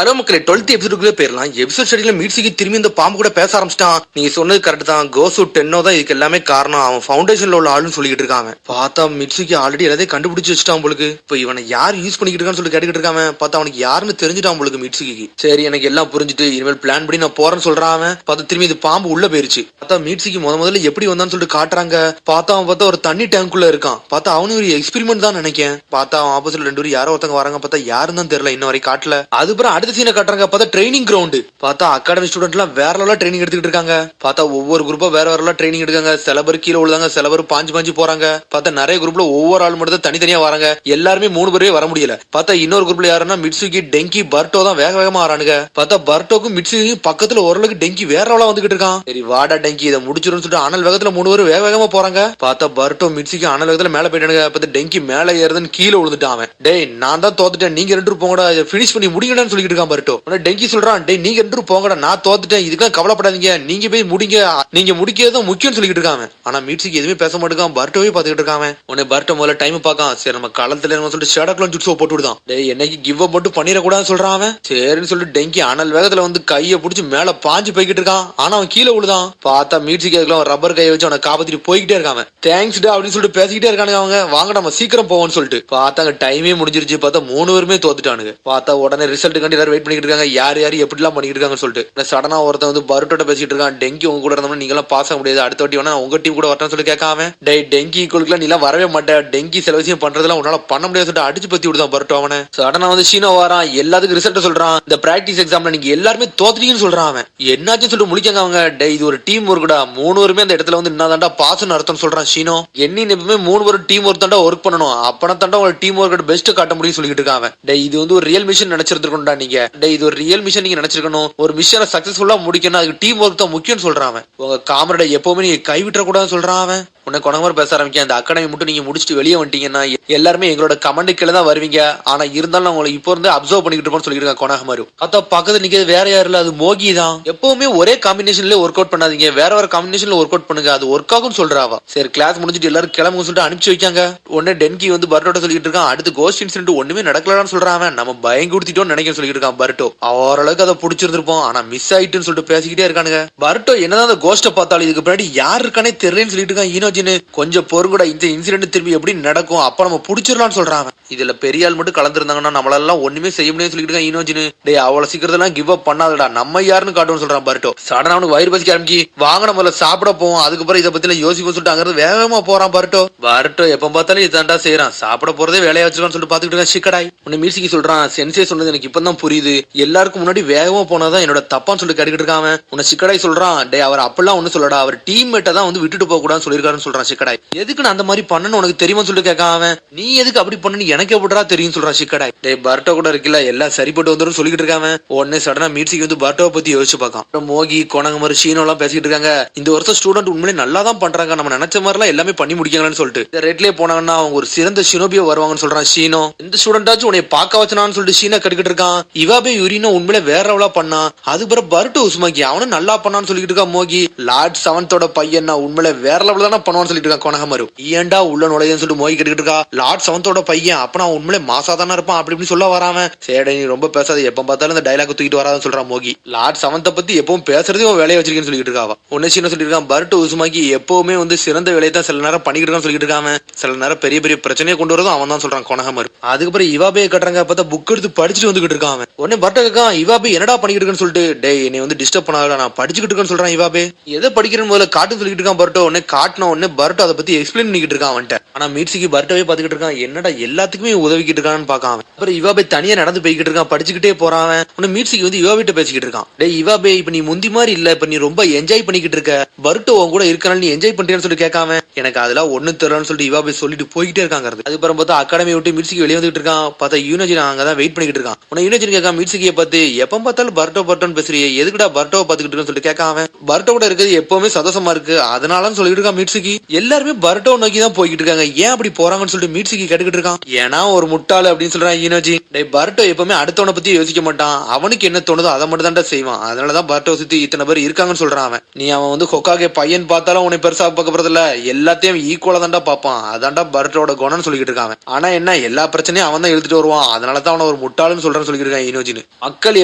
Hello மக்களே, 12th எபிசோடுக்குள்ளே போயிடலாம். Episode ஸ்டடியில மீட்ஸுக்கு திரும்பி இந்த பாம்பு கூட பேச ஆரம்பிச்சிட்டான். நீங்க சொன்னது கரெக்ட் தான். கோசு டென்னோ தான் இதுக்கு எல்லாமே காரணம். அவன் ஃபவுண்டேஷன்ல உள்ள ஆளுன்னு சொல்லிட்டு இருக்காங்க. பார்த்தா மிட்சுக்கு ஆல்ரெடி எல்லாத்தையும் கண்டுபிடிச்சு வச்சுட்டான் போலுக்கு. இப்போ இவனை யார் யூஸ் பண்ணிக்கிட்டு இருக்கான்னு சொல்லி கேட்டுக்கிட்டு இருக்காம. பார்த்தா அவனுக்கு யாருன்னு தெரிஞ்சுட்டான் போலுக்கு மிட்சுக்கு. சரி, எனக்கு எல்லாம் புரிஞ்சுட்டு இனிமேல் பிளான் படி நான் போறேன்னு சொல்றான் அவன். பார்த்தா திரும்பி இது பாம்பு உள்ள போயிருச்சு. பார்த்தா மீட்சுக்கு முதல்ல எப்படி வந்தான்னு சொல்லிட்டு காட்டுறாங்க. பார்த்தா அவன் பார்த்தா ஒரு தண்ணி டேங்க்குள்ள இருக்கான். பார்த்தா அவனு ஒரு எக்ஸ்பெரிமெண்ட் தான் நினைக்கேன். பார்த்தா அவன் ஆப்போசிட்ல 2 பேரும் யாரோ ஒருத்தங்க வராங்க. பார்த்தா யாருன்னு தான் தெரியல, இன்ன வரை காட்டல. அதுக்கப்புறம் அடுத்த சீனை காட்டுறாங்க. பார்த்தா ட்ரைனிங் கிரவுண்ட். பார்த்தா அகாடமி ஸ்டூடெண்ட் எல்லாம் வேற லெவல்ல ட்ரைனிங் எடுத்துக்கிட்டு இருக்காங்க. பார்த்தா ஒவ்வொரு குரூப்பா வேற வேற ட்ரைனிங் எடுக்காங்க. சில பேர் கீழே விழுதாங்க, சில பேர் பாஞ்சு போறாங்க. பார்த்தா நிறைய குரூப்ல ஒவ்வொரு ஆள் மட்டும் தனித்தனியா வராங்க. எல்லாருமே 3 பேரே வர முடியல. பார்த்தா இன்னொரு குரூப்ல யாருன்னா மிட்சுகி, டெங்கி, பர்டோ தான் வேக வேகமா வரானுங்க. பார்த்தா பர்டோக்கும் மிட்சுகியும் பக்கத்துல ஓரளவுக்கு டெங்கி வேற லெவலா வந்துகிட்டு இருக்கான். சரி வாடா டெங்கி, இதை முடிச்சிருன்னு சொல்லிட்டு அனல் வேகத்துல 3 பேரும் வேக வேகமா போறாங்க. பார்த்தா பர்டோ மிட்சுகி அனல் வேகத்துல மேல போயிட்டானுங்க. பார்த்தா டெங்கி மேல ஏறுதுன்னு கீழே விழுந்துட்டான் அவன். டேய், நான் தான் தோத்துட்டேன், நீங்க 2 பேரும் போங்கடா, பினிஷ் பண்ணி முடிங்கடான்னு சொல்லிட்டு இருக்கான் பர்டோ. டெங்கி சொல்றான், டேய் நீங்க 2 பேரும் போங்கடா, நான் தோத்துட்டேன், இதுக்கெல்லாம் கவலைப்படாதீங்க, நீங்க போய் முடிங்க, நீங்க முடிக்கிறதும் முக்கியம் சொல்லிட்டு இருக்காங்க. ஆனா மீட்ஸுக்கு எதுவுமே பேச மாட்டேங்கான். பர்டோவே பாத்துக்கிட்டு இருக்காங்க. உடனே பர்டோ முதல்ல டைம் பாக்கான். சரி நம்ம களத்துல சொல்லிட்டு ஷேடக்லாம் ஜுட்ஸோ போட்டு விடுதான். டேய் என்னைக்கு கிவ் அப் மட்டும் பண்ணிடக்கூடாதுன்னு சொல்றான் அவன். சரின்னு சொல்லிட்டு டெங்கி அனல் வேகத்துல வந்து கையை பிடிச்சி மேல பாஞ்சு போய்கிட்டு இருக்கான். ஆனா அவன் கீழே விழுதான். பார்த்தா மீட்ஸுக்கு அதுக்கெல்லாம் ரப்பர் கையை வச்சு அவனை காப்பாத்திட்டு போய்கிட்டே இருக்காங்க. தேங்க்ஸ் டா அப்படின்னு சொல்லிட்டு பேசிக்கிட்டே இருக்கானுங்க அவங்க. வாங்க நம்ம சீக்கிரம் போவோம்னு சொல்லிட்டு. பார்த்தாங்க டைமே முடிஞ்சிருச்சு. பார்த்தா 3 பேருமே தோத்துட்டானுங்க. பார்த்தா உடனே ரிசல்ட் கண்டி எல்லாரும் வெயிட் பண்ணிட்டு இருக்காங்க. யார் எப்படி எல்லாம் பண்ணிட்டு இருக்காங்கன்னு சொல்லிட்டு. சடனா ஒருத்தன் வந்து பருட்டோட பேசிட்டு இருக்கான். டெங்கி உங்க கூட இருந்தோம்னா நீங்க எல்லாம் பாஸ் ஆக முடியாது, அடுத்த வாட்டி வேணா உங்க டீம் கூட வரணும்னு சொல்லி கேட்காம. டேய் டெங்கி ஈக்குவலுக்குலாம் நீ எல்லாம் வரவே மாட்டேன், டெங்கி சில விஷயம் பண்றதெல்லாம் உன்னால பண்ண முடியாது சொல்லிட்டு அடிச்சு பத்தி விடுதான் பருட்டோ அவனை. சடனா வந்து ஷீனோ வரான். எல்லாத்துக்கும் ரிசல்ட் சொல்றான். இந்த பிராக்டிஸ் எக்ஸாம்ல நீங்க எல்லாருமே தோத்துட்டீங்கன்னு சொல்றான் அவன். என்னாச்சுன்னு சொல்லிட்டு முடிக்காங்க அவங்க. டேய் இது ஒரு டீம் ஒர்க்குடா, 3 பேருமே அந்த இடத்துல வந்து என்னதான்டா பாஸ்னு அர்த்தம் சொல்றான் ஷீனோ. எப்பவுமே 3 பேரும் டீம் ஒர்க் தாண்டா ஒர்க் பண்ணணும், அப்பனா தாண்டா உங்க டீம் ஒர்க் பெஸ்ட் காட்ட முடியும் சொல்லிட்டு இருக்காங்க. டேய் இது வந்து ஒரு ரியல் மிஷன் நினைச்சிருக்கணும்டா நீங்க. டேய் இது ஒரு ரியல் மிஷன் நீங்க நினைச்சிருக்கணும். ஒரு மிஷனை சக்சஸ்ஃபுல்லா முடிக்கணும், அதுக்கு டீம் ஒர்க் தான் முக்கியம்னு சொல்றான் அவன். உங்க காமரேட எப்பவுமே நீங்க கைவிட்ட கூடாதுன்னு சொல்றான் அவன். உன்னை கொணவர் பேச ஆரம்பிக்க. அந்த அகாடமி மட்டும் நீங்க முடிச்சுட்டு வெளியே வந்துட்டீங்கன்னா எல்லாருமே எங்களோட கமெண்ட் கீழே தான் வருவீங்க, ஆனா இருந்தாலும் உங்களை இப்போ இருந்து அப்சர்வ் பண்ணிட்டு இருப்போம்னு சொல்லிருக்காங்க கொணகமாரு. பார்த்தா பக்கத்துல நிக்கிறது வேற யாரும் இல்ல, அது மோகி தான். எப்பவுமே ஒரே காம்பினேஷன்ல ஒர்க் அவுட் பண்ணாதீங்க, வேற வேற காம்பினேஷன்ல ஒர்க் அவுட் பண்ணுங்க, அது ஒர்க் ஆகும் சொல்றாவா. சரி கிளாஸ் முடிஞ்சிட்டு எல்லாரும் கிளம்புங்க சொல்லிட்டு அனுப்பிச்சு வைக்காங்க. உடனே டென்கி வந்து பர்டோட சொல்லிட்டு இருக்கான். அடுத்து கோஸ்ட் இன்சிடென்ட் ஒண்ணுமே நடக்கலான்னு சொல்றான். நம்ம பயம் கொடுத்துட்டோம்னு நினைக்க சொல்லிட்டு இருக்கான் பர்டோ. ஓரளவுக்கு அதை பிடிச்சிருந்திருப்போம், ஆனா மிஸ் ஆயிட்டுன்னு சொல்லிட்டு பேசிக்கிட்டே இருக்கானுங்க. பர்டோ என்னதான் அந்த கோஸ்ட பார்த்தாலும் இதுக்கு பின்னாடி யாரு இருக்கானே தெரியலன்னு சொல்லிட்டு இருக்கான் ஈனோஜின்னு. கொஞ்சம் பொறுங்கூட, இந்த இன்சிடென்ட் திரும்பி எப்படி நடக்கும் அப்ப நம்ம புடிச்சிடலாம்னு சொல்றான். இதுல பெரிய ஆள் மட்டும் கலந்துருந்தாங்கன்னா நம்மளால ஒண்ணுமே செய்ய முடியாது சொல்லிட்டு இருக்கான் ஈனோஜின்னு. டேய் அவ்வளவு சீக்கிரத்தெல்லாம் கிவ் அப் பண்ணாதடா, நம்ம யாருன்னு காட்டுவோம்னு சொல்றான் பர்டோ. சடனா அவனுக்கு வயிறு பசிக்க ஆரம்பிக்கி. வாங்க நம்மள சாப்பிட போவோம், அதுக்கப்புறம் இதை பத்தி யோசிப்போம் சொல்லிட்டு அங்கிருந்து வேகமா போறான் பர்டோ. பர்டோ எப்ப பார்த்தாலும் இதாண்டா செய்யறான், சாப்பிட போறதே வேலையா வச்சிருக்கான்னு சொல்லிட்டு பாத்துக்கிட்டு இருக்கான் சிக்கடாய். உன்னை மீசிக்கு சொல்றான். சென்சே சொன்னது எனக்கு இப்பதான் புரியுது, எல்லாருக்கும் முன்னாடி வேகமா போனதான் என்னோட தப்பான்னு சொல்லிட்டு கேட்டுக்கிட்டு இருக்கான். உன்னை சிக்கடாய் சொல்றான். டே அவர் அப்பெல்லாம் ஒண்ணு சொல்லடா, அவர் டீம்மேட்டை தான் வந்து விட்டுட்டு போக கூடாதுன்னு சொல்லிருக்காருன்னு சொல்றான் சிக்கடாய். எதுக்கு நான் அந்த மாதிரி பண்ணணும் உனக்கு தெரியுமா சொல்லிட்டு கேட்காம. நீ எதுக்கு அப்படி பண்ணு எனக்கு எப்படா தெரியும் சொல்றான் சிக்கடாய். டே பர்டோ கூட இருக்குல்ல, எல்லாம் சரிப்பட்டு வந்துடும் சொல்லிட்டு இருக்காம. உடனே சடனா மீட்ஸிக்கு வந்து பர்டோவை பத்தி யோசிச்சு பார்க்கான். மோகி, கொணகமரு, ஷீனோ எல்லாம் பேசிட்டு இருக்காங்க. இந்த வருஷம் ஸ்டூடெண்ட் உண்மையிலே நல்லா தான் பண்றாங்க, நம்ம நினைச்ச மாதிரி எல்லாம் எல்லாமே பண்ணி முடிக்காங்கன்னு சொல்லிட்டு. இந்த ரெட்லயே போனாங்கன்னா அவங்க ஒரு சிறந்த ஷினோபியோ வருவாங்கன்னு சொல்றான் ஷீனோ. இந்த ஸ்டூடெண்டாச்சும் உன்னை பார்க்க வச்சனான்னு சொல்லிட்டு ஷீனா கட்டுக்கிட்டு இருக்கான். இவாபே யூரினோ உண்மையிலே வேற எவ்வளவு பண்ணா, அதுக்கப்புறம் பர்டோ உஸ்மாக்கி அவனும் நல்லா பண்ணான்னு சொல்லிட்டு இருக்கான் மோகி. லார்ட் 7th பையன் உண்மையிலே வேற லெவல் தானே பண்ணுவான்னு சொல்லிட்டு இருக்கான் கொணகமரு. ஏன்டா உள்ள நுழையன்னு சொல்லிட்டு மோகி கேட்டுக்கிட்டு இருக்கா. லார்ட் 7th பையன் அப்ப நான் உண்மையிலே மாசா தானே இருப்பான் அப்படி இப்படி சொல்ல வராம. சேடை நீ ரொம்ப பேசாத, எப்ப பார்த்தாலும் இந்த டைலாக் தூக்கிட்டு வராதுன்னு சொல்றான் மோகி. லார்ட் 7th பத்தி எப்பவும் பேசுறதே வேலையை வச்சிருக்கேன்னு சொல்லிட்டு இருக்காவா. உன்ன சீன சொல்லிட்டு இருக்கான். பர்டோ உஸ்மாக்கி எப்பவுமே வந்து சிறந்த வேலையை தான் சில நேரம் பண்ணிக்கிட்டு இருக்கான்னு சொல்லிட்டு இருக்காம. சில நேரம் பெரிய பெரிய பிரச்சனையை கொண்டு வரதும் அவன் தான் சொல்றான் கொணகமரு. அதுக்கப்புறம் இவாபே கட்டுறாங்க. பார்த்தா புக் எடுத்து படிச்சுட்டு வந்துகிட்டு இருக்கான். உடனே பர்டோ கேட்கான், இவாபே என்னடா பண்ணிக்கிட்டு இருக்குன்னு சொல்லிட்டு. டே என்னை வந்து டிஸ்டர்ப் பண்ணாத, நான் படிச்சுக்கிட்டு இருக்கேன்னு சொல்றான் இவாபே. எதை படிக்கிறேன்னு முதல்ல காட்டுன்னு சொல்லிட்டு இருக்கான் பர்டோ. உடனே காட்டின உடனே பர்டோ அதை பத்தி எக்ஸ்பிளைன் பண்ணிக்கிட்டு இருக்கான் அவன்கிட்ட. ஆனா மீட்ஸிக்கு பர்டோவே பாத்துக்கிட்டு இருக்கான், என்னடா எல்லாத்துக்குமே உதவிக்கிட்டு இருக்கான்னு பாக்காம. அப்புறம் இவாபே தனியா நடந்து போய்கிட்டு இருக்கான், படிச்சுக்கிட்டே போறான். உடனே மீட்ஸிக்கு வந்து இவாபிட்ட பேசிக்கிட்டு இருக்கான். டே இவாபே இப்ப நீ முந்தி மாதிரி இல்ல, இப்ப நீ ரொம்ப என்ஜாய் பண்ணிக்கிட்டு இருக்க, பர்டோ உன் கூட இருக்கனால நீ என்ஜாய் பண்றேன்னு சொல்லிட்டு கேட்காம. எனக்கு அதெல்லாம் ஒண்ணு தெரியலன்னு சொல்லிட்டு இவாபே சொல்லிட்டு போய்கிட்டே இருக்காங்க. அதுக்கப்புறம் பார்த்தா அகாடமி விட்டு மீட்ஸிக்கு வெளியே வந்துட்டு இருக்கான். பார்த்தா யூனோஜின் அங்கதான் வெயிட் பண்ணிக்கிட்டு இருக்கான். உன்னை யூனோஜின் கேட்காம மீட்ஸிக்கியை பார்த்து எப்ப பார்த்தாலும் பர்டோ பர்டோன்னு பேசுறியே, எதுக்குடா பர்டோவை பாத்துக்கிட்டு இருக்கேன்னு சொல்லிட்டு கேட்காம. பர்டோ கூட இருக்கிறது எப்பவுமே சந்தோஷமா இருக்கு அதனாலன்னு சொல்லிட்டு இருக்கான் மீட்ஸிக்கு. மீட்சுகி. எல்லாருமே பரட்டோ நோக்கி தான் போய்கிட்டு இருக்காங்க, ஏன் அப்படி போறாங்கன்னு சொல்லிட்டு மீட்சுகி கேட்டுக்கிட்டு இருக்கான். ஏன்னா ஒரு முட்டாளு அப்படின்னு சொல்றான் ஈனோஜி. பரட்டோ எப்பவுமே அடுத்தவனை பத்தி யோசிக்க மாட்டான், அவனுக்கு என்ன தோணுதோ அதை மட்டும் தான்டா செய்வான். அதனாலதான் பரட்டோ சுத்தி இத்தனை பேர் இருக்காங்கன்னு சொல்றான் அவன். நீ அவன் வந்து ஹொக்காகே பையன் பார்த்தாலும் உன்னை பெருசா பார்க்க போறதில்ல, எல்லாத்தையும் ஈக்குவலா தான்டா பார்ப்பான். அதான்டா பரட்டோட குணம்னு சொல்லிட்டு இருக்காங்க. ஆனா என்ன, எல்லா பிரச்சனையும் அவன் தான் எழுதிட்டு வருவான், அதனாலதான் அவனை ஒரு முட்டாளுன்னு சொல்றான்னு சொல்லிட்டு இருக்கான் ஈனோஜின்னு. மக்கள்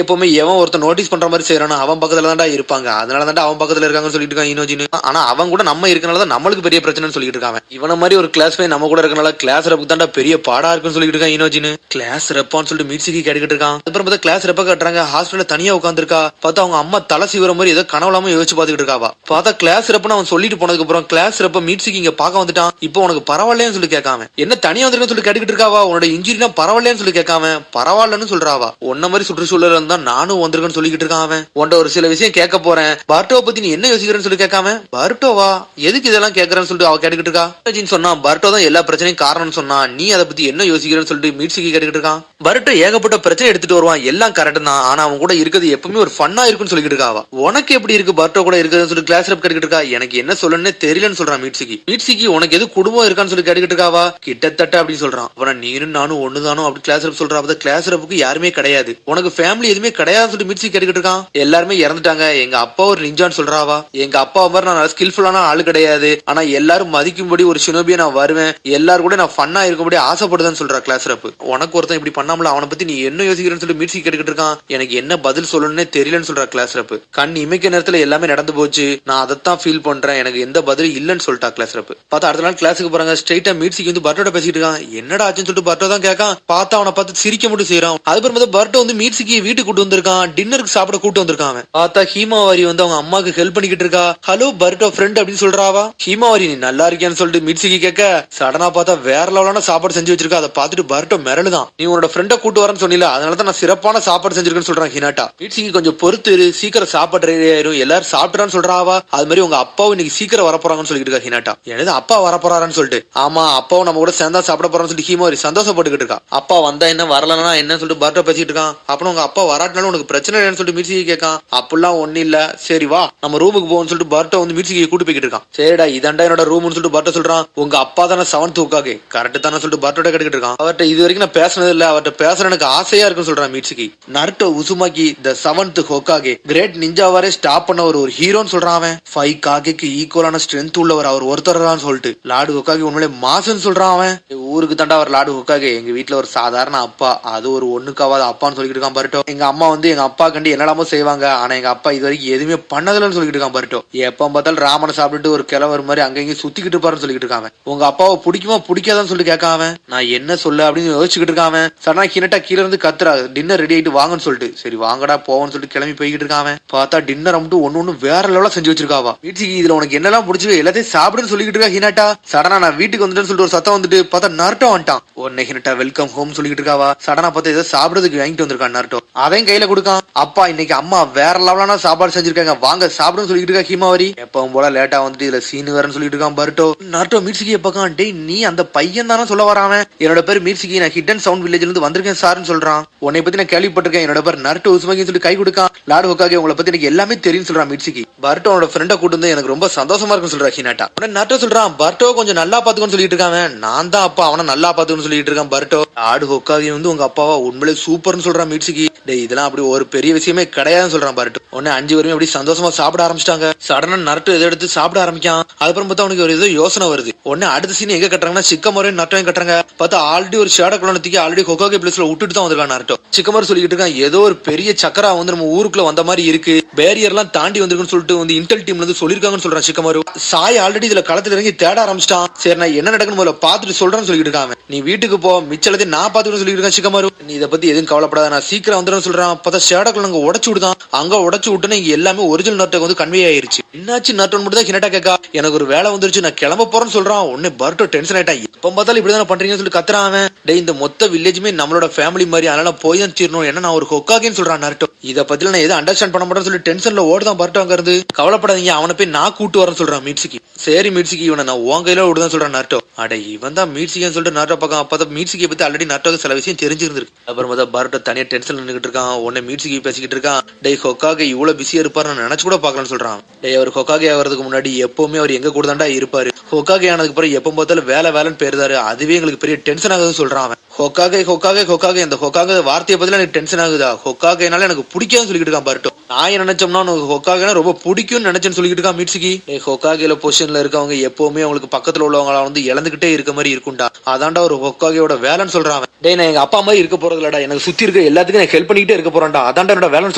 எப்பவுமே எவன் ஒருத்தன் நோட்டீஸ் பண்ற மாதிரி செய்யறானோ அவன் பக்கத்துல தான்டா இருப்பாங்க, அதனாலதான் அவன் பக்கத்துல இருக்காங்கன்னு சொல்லிட்டு இருக்கான் ஈனோஜின்னு. ஆனா அவன் கூட நம்ம இருக்கனாலதான் நம்மளுக்கு பெரிய பிரச்சனைன்னு சொல்லிட்டு இருக்காங்க. இவன மாதிரி ஒரு கிளாஸ் பையன் நம்ம கூட இருக்கனால கிளாஸ் ரெப்புக்கு தான்டா பெரிய பாடா இருக்குன்னு சொல்லிட்டு இருக்கான் ஈனோஜின்னு. கிளாஸ் ரெப்பான்னு சொல்லிட்டு மீட்சுகி கேட்டுக்கிட்டு இருக்கான். அப்புறம் பார்த்தா கிளாஸ் ரெப்ப கட்டுறாங்க, ஹாஸ்பிட்டல்ல தனியா உட்காந்துருக்கா. பார்த்தா அவங்க அம்மா தலை சீவர மாதிரி ஏதோ கனவுலாம யோசிச்சு பாத்துக்கிட்டு இருக்காவா. பார்த்தா கிளாஸ் ரெப்னு அவன் சொல்லிட்டு போனதுக்கு அப்புறம் கிளாஸ் ரெப்ப மீட்சுகி இங்க பாக்க வந்துட்டான். இப்போ உனக்கு பரவாயில்லைன்னு சொல்லி கேட்காம, என்ன தனியா வந்திருக்கன்னு சொல்லி கேட்டுக்கிட்டு இருக்காவா. உன்னோட இன்ஜுரினா பரவாயில்லைன்னு சொல்லி கேட்காம பரவாயில்லன்னு சொல்றாவா. உன்ன மாதிரி சுற்றுச்சூழல் இருந்தா நானும் வந்திருக்கேன்னு சொல்லிக்கிட்டு இருக்கான் அவன். உன்ட ஒரு சில விஷயம் கேட்க போறேன், பர்ட்டோவை பத்தி நீ என்ன யோசிக்கிறேன்னு சொல்லி கேட்காம, பர்ட்டோவா எதுக்கு இதெல்லாம் கேட்கறன்னு சொல்லிட்டு அவ கேட்டுக்கிட்டு இருக்கா. சொன்னா பர்ட்டோ தான் எல்லா பிரச்சனையும் காரணம்னு சொன்னா, நீ அதை பத்தி என்ன யோசிக்கிறேன்னு சொல்லிட்டு மீட்சுகி கேட்டுக்கிட்டு இருக்கான். பர்ட்டோ ஏகப்பட்ட பிரச்சனை எடுத்துட்டு வருவான், எல்லாம் கரெக்ட் தான், ஆனா அவன் கூட இருக்கிறது எப்பவுமே ஒரு ஃபன்னா இருக்குன்னு சொல்லிட்டு இருக்காவா. உனக்கு எப்படி இருக்கு பர்ட்டோ கூட இருக்குதுன்னு சொல்லி கிளாஸ் ரெப் கேட்டுக்கிட்டு இருக்கா. எனக்கு என்ன சொல்லணும்னே தெரியலன்னு சொல்றான் மீட்சுகி. மீட்சுகி உனக்கு எது குடும்பம் இருக்கான்னு சொல்லி கேட்டுக்கிட்டு இருக்காவா. கிட்டத்தட்ட அப்படின்னு சொல்றான். அப்புறம் நீனும் நானும் ஒண்ணுதானோ அப்படி கிளாஸ் ரெப் சொல்றா. கிளாஸ் ரெப்புக்கு யாருமே கிடையாது, உனக்கு ஃபேமிலி எதுவுமே கிடையாது சொல்லிட்டு மீட்சுகி கேட்டுக்கிட்டு இருக்கான். எல்லாருமே இறந்துட்டாங்க, எங்க அப்பா ஒரு நிஞ்சான்னு சொல்றாவா. எங்க அப்பா மாதிரி நான் ஸ்கில்ஃபுல்லான ஆளு கிடையாது, ஆனா எல்லாரும் மதிக்கும்படி ஒரு ஷினோபியா நான் வருவேன், எல்லாரும் கூட நான் ஃபன்னா இருக்கும்படி ஆசைப்படுதுன்னு சொல்றா கிளாஸ் ரெப். உனக்கு ஒருத்தன் இப்படி பண்ணாமல அவனை பத்தி நீ என்ன யோசிக்கிறேன்னு சொல்லி மீட்சுகி கேட்டுக்கிட்டு இருக்கான். எனக்கு என்ன பதில் சொல்லணும்னே தெரியலன்னு சொல்றா கிளாஸ் ரெப். கண் இமைக்க நேரத்துல எல்லாமே நடந்து போச்சு, நான் அதைத்தான் ஃபீல் பண்றேன், எனக்கு எந்த பதிலும் இல்லன்னு சொல்லிட்டா கிளாஸ் ரெப். பார்த்தா அடுத்த நாள் கிளாஸுக்கு போறாங்க. ஸ்ட்ரைட்டா மீட்சுகி வந்து பர்ட்டோட பேசிட்டு இருக்கான். என்னடா ஆச்சுன்னு சொல்லிட்டு பர்ட்டோ தான் கேட்கான். பார்த்தா அவனை பார்த்து சிரிக்க மட்டும் செய்யறான். அதுக்கப்புறம் பர்ட்டோ வந்து மீட்சுகி வீட்டுக்கு கூட்டு வந்திருக்கான், டின்னருக்கு சாப்பிட கூட்டு வந்திருக்கான். பார்த்தா ஹீமாவாரி வந்து அவங்க அம்மாக்கு ஹெல்ப் பண்ணிக்கிட்டு இருக்கா. ஹலோ பர்ட்டோ ஃப்ரெண்ட் அப்படின்னு சொல்றாவா. ஹீமாவாரி நீ நல்லா இருக்கியான்னு சொல்லிட்டு மீட்சுகி கேட்க, சடனா பார்த்தா வேற லெவலான சாப்பாடு செஞ்சு வச்சிருக்கா. அதை பார்த்துட்டு பர்ட்டோ மிரளுதான். நீ உன்னோட ஃப்ரெண்ட கூட்டு வரேன்னு சொன்னீல, அதனாலதான் நான் சிறப்பான சாப்பாடு செஞ்சிருக்கேன்னு சொல்றான் ஹினாட்டா. மீட்சுகி கொஞ்சம் பொறுத்து இரு, சீக்கிரம் சாப்பாடு ரெடி ஆயிரும், எல்லாரும் சாப்பிட்டான்னு சொல்றாவா. அது மாதிரி உங்க அப்பாவும் இன்னைக்கு சீக்கிரம் வரப்போறாங்கன்னு சொல்லிட்டு இருக்கா ஹினாட்டா. எனது அப்பா வரப்போறாருன்னு சொல்லிட்டு. ஆமா அப்பாவும் நம்ம கூட சேர்ந்தா சாப்பிட போறான்னு சொல்லிட்டு ஹீமாவாரி சந்தோஷப்பட்டுக்கிட்டு இருக்கா. அப்பா வந்தா என்ன வரலன்னா என்ன சொல்லிட்டு பர்ட்டோ பேசிட்டு இருக்கான். அப்புறம் உங்க அப்பா வராட்டினாலும் உனக்கு பிரச்சனை இல்லைன்னு சொல்லிட்டு மீட்சுகி கேட்கான். அப்படிலாம் ஒண்ணு இல்ல, சரி வா நம்ம ரூமுக்கு போவோம்னு சொல்லிட்டு பர்ட்டோ வந்து மீட்சுகியை கூட்டு போய்கிட்டு இருக்கான். சரிடா இதாண்டா என்னோட ரூம்னு சொல்லிட்டு பர்ட்டோ சொல்றான். உங்க அப்பா தானே 7th ஹொக்காகே கரெக்ட் தானே சொல்லிட்டு பர்ட்டோட கேட்டுக்கிட்டு இருக்கான். அவர்கிட்ட இது வரைக்கும் நான் பேசினது இல்ல, அவர்கிட்ட பேசுற எனக்கு ஆசையா இருக்குன்னு சொல்றான் மீட்சுகி. நருட்டோ உசுமாக்கி த 7th ஹொக்காகே கிரேட் நிஞ்சாவாரே ஸ்டாப் பண்ண ஒரு ஹீரோன்னு சொல்றான் அவன். 5 காகேக்கு ஈக்குவலான ஸ்ட்ரென்த் உள்ளவர் அவர் ஒருத்தர் தான் சொல்லிட்டு லார்டு ஹொக்காகே உண்மையிலே மாசன்னு சொல்றான் அவன். ஊருக்கு தாண்டா அவர் லார்டு ஹொக்காகே, எங்க வீட்டுல ஒரு சாதாரண அப்பா, அது ஒரு ஒண்ணுக்காவாத அப்பான்னு சொல்லிட்டு இருக்கான் பர்ட்டோ. எங்க அம்மா வந்து எங்க அப்பா கண்டு என்னடாமோ செய்வாங்க, ஆனா எங்க அப்பா இது வரைக்கும் எதுவுமே பண்ணதில்லைன்னு சொல்லிட்டு இருக்கான் பர்ட்டோ. எப்ப பார்த்தாலும் ராமனை சாப்பிட்டு ஒரு கிழவர் மாதிரி அங்கங்க சுத்திக்கிட்டு இருப்பாருன்னு சொல்லிட்டு இருக்காங்க. உங்க அப்பாவை பிடிக்குமா பிடிக்காதான்னு சொல்லிட்டு கேட்காம நான் என்ன சொல்ல அப்படின்னு யோசிச்சுக்கிட்டு இருக்காம. சடனா ஹினட்டா கீழ இருந்து கத்துறா, டின்னர் ரெடி ஆயிட்டு வாங்கன்னு சொல்லிட்டு. சரி வாங்கடா போவோம்னு சொல்லிட்டு கிளம்பி போய்கிட்டு இருக்காம. பார்த்தா டின்னர் மட்டும் ஒண்ணு வேற லெவலா செஞ்சு வச்சிருக்காவா. மீட்சுகி இதுல உனக்கு என்னெல்லாம் பிடிச்சிருக்கு எல்லாத்தையும் சாப்பிடுன்னு சொல்லிட்டு இருக்கா ஹினட்டா. சடனா நான் வீட்டுக்கு வந்துட்டேன்னு சொல்லிட்டு ஒரு சத்தம் வந்துட்டு பார்த்தா நருட்டோ வந்துட்டான். உடனே ஹினட்டா வெல்கம் ஹோம் சொல்லிட்டு இருக்காவா. சடனா பார்த்தா ஏதோ சாப்பிடுறதுக்கு வாங்கிட்டு வந்திருக்கான் நருட்டோ. அதையும் கையில கொடுக்கான். அப்பா இன்னைக்கு அம்மா வேற லெவலான சாப்பாடு செஞ்சிருக்காங்க, வாங்க சாப்பிடுன்னு சொல்லிட்டு இருக்கா ஹீமாவாரி. எப்பவும் போல லேட்டா வந்துட்டு இதுல சீனு வேறன்னு சொல்லிட்டு இருக்கான் பர்ட்டோ. நருட்டோ மீட்சுகியை பார்க்கான். டேய் நீ அந்த பையன் தானே சொல்ல வராம. என்னோட பேர் மீட்சுகி, நான் ஹிடன் சவுண்ட் வில்லேஜ்ல இருந்து வந்திருக்கேன் சார்னு சொல்றான். உன்னை பத்தி நான் கேள்விப்பட்டிருக்கேன், என்னோட பேர் நருட்டோ உசுமாகின்னு சொல்லி கை கொடுக்கான். லார்டு ஹொக்காகே உங்களை பத்தி எனக்கு எல்லாமே தெரியும் சொல்றான் மீட்சுகி. பர்ட்டோ அவனோட ஃப்ரெண்ட கூட்டு வந்து எனக்கு ரொம்ப சந்தோஷமா இருக்குன்னு சொல்றா ஹினாட்டா. உடனே நருட்டோ சொல்றான் பர்ட்டோ கொஞ்சம் நல்லா பாத்துக்கன்னு சொல்லிட்டு இருக்காங்க. நான் தான் அப்பா அவனை நல்லா பாத்துக்கன்னு சொல்லிட்டு இருக்கான் பர்ட்டோ. லார்டு ஹொக்காகே வந்து உங்க அப்பாவா உண்மையிலே சூப்பர்னு சொல்றான் மீட்சுகி. டேய் இதெல்லாம் அப்படி ஒரு பெரிய விஷயமே கிடையாதுன்னு சொல்றான் பர்ட்டோ. உடனே 5 பேருமே அப்படி சந்தோஷமா சாப்பிட ஆரம்பிச்சிட்டாங்க. சடனா நருட்டோ எதை எடுத்து சாப்பிட ஆரம்பிக்கான். அதுக்கப்புறம் பார்த்தா அவனுக்கு ஒரு ஏதோ யோசனை வருது. உடனே அடுத்த சீன் எங்க கட்டுறாங்கன்னா சிக்கமரையும் நருட்டோயும் கட்டுறாங்க. பார்த்தா ஆல்ரெடி ஒரு ஷேடோ குளத்துக்கு ஆல்ரெடி ஹொக்காகே பிளேஸ்ல விட்டுட்டு தான் வந்திருக்கான் நருட்டோ. சிக்கமர் சொல்லிட்டு இருக்கான் ஏதோ ஒரு பெரிய சக்கரா வந்து நம்ம ஊருக்குள்ள வந்த மாதிரி இருக்கு, பேரியர் எல்லாம் தாண்டி வந்திருக்குன்னு சொல்லிட்டு வந்து இன்டெல் டீம்ல இருந்து சொல்லிருக்காங்கன்னு சொல்றான் சிக்கமரு. சாய் ஆல்ரெடி இதுல களத்துல இறங்கி தேட ஆரம்பிச்சிட்டான். சரி நான் என்ன நடக்குன்னு முதல்ல பாத்துட்டு சொல்றேன்னு சொல்லிட்டு இருக்காங்க. நீ வீட்டுக்கு போ, மிச்சலத்தை நான் பாத்துக்கணும்னு சொல்லிட்டு இருக்கான் சிக்கமரு. நீ இதை பத்தி எதுவும் கவலைப்படாத, நான் சீக்கிரம் வந்துடும் சொல்றான். பார்த்தா ஷேடோ குளம் அங்க உடச்சு விடுதான். அங்க உடச்சு விட்டுனா இங்க எல்லாமே ஒரிஜினல் நருட்டோ வந்து கன்வே ஆயிருச்சு. என்னாச்சு நருட்டோ மட்டும் தான் ஹினட்டா கேட்கா. எனக்கு ஒரு வேலை வந்துருச்சு, நான் கிளம்ப போறேன்னு சொல்றான். உடனே பர்ட்டோ டென்ஷன் ஆயிட்டான். எப்ப பார்த்தாலும் இப்படிதான் பண்றீங்கன்னு சொல்லி கத்துறான் அவன். டேய் இந்த மொத்த வில்லேஜுமே நம்மளோட ஃபேமிலி மாதிரி, அதனால போய் தான் தீரணும், என்ன நான் ஒரு ஹொக்காகேன்னு சொல்றான் நருட்டோ. இத பத்தில நான் எதுவும் அண்டர்ஸ்டாண்ட் பண்ண மாட்டேன்னு சொல்லி டென்ஷன்ல ஓடுதான் பர்ட்டோ அங்க இருந்து. கவலைப்படாதீங்க, அவனை போய் நான் கூட்டு வரேன்னு சொல்றான் மீட்சுக்கு. சரி மீட்சுக்கு, இவனை நான் உன் கையில விடுதான் சொல்றான் நாருட்டோ. அட இவன் தான் மீட்சுக்கு சொல்லிட்டு நாருட்டோ பக்கம். அப்பதான் மீட்சுக்கியை பத்தி ஆல்ரெடி நாருட்டோக்கு சில விஷயம் தெரிஞ்சிருந்திருக்கு. அப்புறமா தான் பர்ட்டோ தனியா டென்ஷன்ல நின்னுட்டு இருக்கான். உன்னை மீட்சுக்கு பேசிக்கிட்டு இருக்கான். டேய் ஹொக்காகே இவ்வளவு பிஸியா இருப்பாரு நான் நினைச்சு கூட பாக்கலாம்னு சொல்றான். டேய் அவர் ஹொக்காகே ஆகிறதுக்கு முன்னாடி எப்பவுமே அவர் எங்க கூட தாண்டா இருப்பாரு. ஹொக்காகே ஆனதுக்கு பிறகு எப்ப பார்த்தாலும் வேலைன்னு பேருதாரு. அதுவே எங்களுக்கு பெரிய டென்ஷன் ஆகுதுன்னு சொல்றான் அவன். ஹொக்காகே ஹொக்காகே ஹொக்காகே இந்த ஹொக்காகே வார்த்தையை பத்தில எனக்கு டென்ஷன் ஆகுதா. ஹொக்காகேனால எனக்கு பிடிக்காதுன்னு சொல்லிட்டு இருக்கான் பர்ட்டோ. நான் என்ன நினைச்சோம்னா ஹொக்காகேனா ரொம்ப பிடிக்கும்னு நினைச்சேன்னு சொல்லிட்டு இருக்கான் மீட்சுகி. ஹொக்காகேல பொசிஷன்ல இருக்கவங்க எப்பவுமே அவங்களுக்கு பக்கத்துல உள்ளவங்கள வந்து இழந்துகிட்டே இருக்க மாதிரி இருக்கும்டா. அதான்டா ஒரு ஹொக்காகேயோட வேலைன்னு சொல்றான். டேய் நான் எங்க அப்பா மாதிரி இருக்க போறது இல்லடா, எனக்கு சுத்தி இருக்க எல்லாத்துக்கும் நான் ஹெல்ப் பண்ணிக்கிட்டே இருக்க போறான்டா, அதான்டா என்னோட வேலைன்னு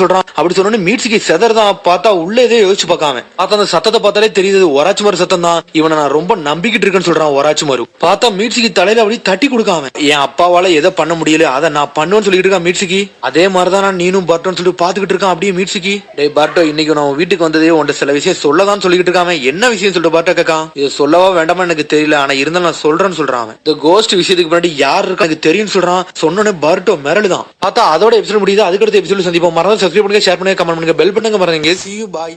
சொல்றான். அப்படி சொன்னோன்னு மீட்சுகி செதறதான். பார்த்தா உள்ள எதே யோசிச்சு பார்க்காம பார்த்தா அந்த சத்தத்தை பார்த்தாலே தெரியுது ஒராச்சுமாரு சத்தம் தான். இவனை நான் ரொம்ப நம்பிக்கிட்டு இருக்கேன்னு சொல்றான் ஒராச்சுமாரு. பார்த்தா மீட்சுகி தலையில அப்படி தட்டி கொடுக்காம என் அப்பாவால எதை பண்ண முடியல அதை நான் பண்ணுவேன்னு சொல்லிட்டு இருக்கான் மீட்சுகி. அதே மாதிரிதான் நான் நீனும் பர்ட்டோன்னு சொல்லிட்டு பாத்துக்கிட்டு இருக்கான் அப்படியே மீட்சுகி. டேய் பர்ட்டோ இன்னைக்கு நான் வீட்டுக்கு வந்ததே உன்ட சில விஷயம் சொல்லதான் சொல்லிட்டு இருக்காம. என்ன விஷயம் சொல்லிட்டு பர்ட்டோ கேட்கான். இது சொல்லவா வேண்டாமா எனக்கு தெரியல, ஆனா இருந்தாலும் நான் சொல்றேன்னு சொல்றான். இந்த கோஸ்ட் விஷயத்துக்கு முன்னாடி யார் இருக்கா எனக்கு தெரியும் சொல்றான். சொன்னோன்னே பர்ட்டோ மிரளுதான். பார்த்தா அதோட எபிசோட் முடியுது. அதுக்கடுத்த எபிசோட் சந்திப்போம். மறந்து சப்ஸ்கிரைப் பண்ணுங்க, ஷேர் பண்ணுங்க, கமெண்ட் பண்ணுங்க, பெல் பண்ணுங்க மறந்துங்க. See you, bye.